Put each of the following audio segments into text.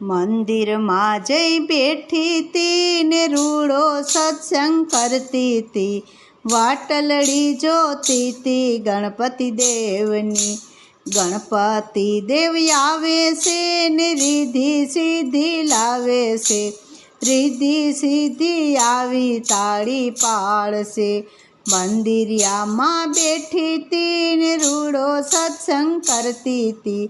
મંદિરમાં જઈ બેઠી તી ને રૂડો સત્સંગ કરતી તી, વાટલડી જોતી તી ગણપતિ દેવની। ગણપતિ દેવ આવે છે ને રીધિ સિદ્ધિ લાવે છે, રીધિ સિદ્ધિ આવી તાળી પાડશે। મંદિરિયામાં બેઠી તી ને રૂડો સત્સંગ કરતી તી,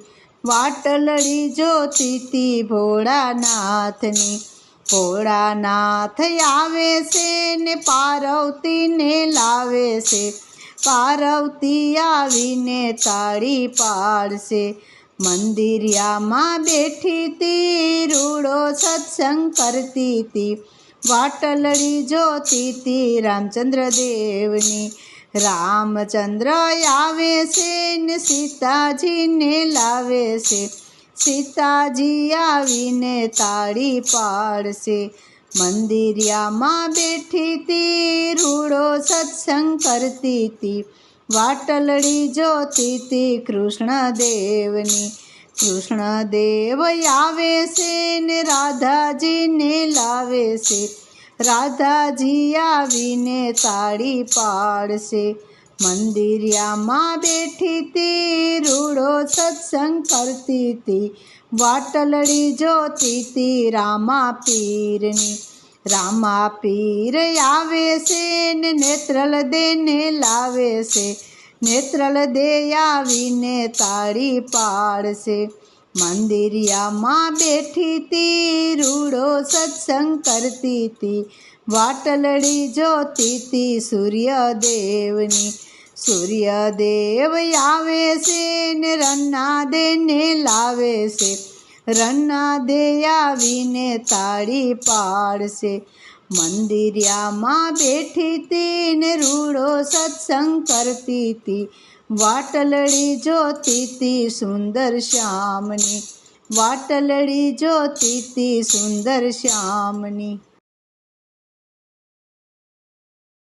વાટલડી જોતી તી ભોળાનાથની। ભોળાનાથ આવે છે ને પાર્વતીને લાવે છે, પાર્વતી આવીને તાળી પાડશે। મંદિરિયામાં બેઠી તી રૂડો સત્સંગ કરતી તી, વાટલડી જોતી તી રામચંદ્ર દેવની। રામચંદ્ર આવે છે ને સીતાજીને લાવે છે, સીતાજી આવીને તાળી પાડશે। મંદિરિયામાં બેઠી તી રૂડો સત્સંગ કરતી તી, વાટલડી જોતી તી કૃષ્ણદેવની। કૃષ્ણદેવ આવે છે ને રાધાજીને લાવે છે, રાધાજી આવીને તાળી પાડશે। મંદિરિયામાં બેઠી તી રૂડો સત્સંગ કરતી તી, વાટલડી જોતી તી રામાપીરની। રામાપીર આવે છે ને નેત્રલ દેને લાવે છે, નેત્રલ દે આવીને તાળી પાડશે। મંદિરિયામાં બેઠી તી રૂડો સત્સંગ કરતી તી, વાટલડી જોતી તી સૂર્યદેવની। સૂર્યદેવ આવે છે ને રન્ના દેને લાવે છે, રન્ના દે આવીને તાળી પાડશે। મંદિરિયામાં બેઠી તી ને રૂડો સત્સંગ કરતી તી, વાટલડી જોતી તી સુંદર શ્યામની, વાટલડી જોતી તી સુંદર શ્યામની।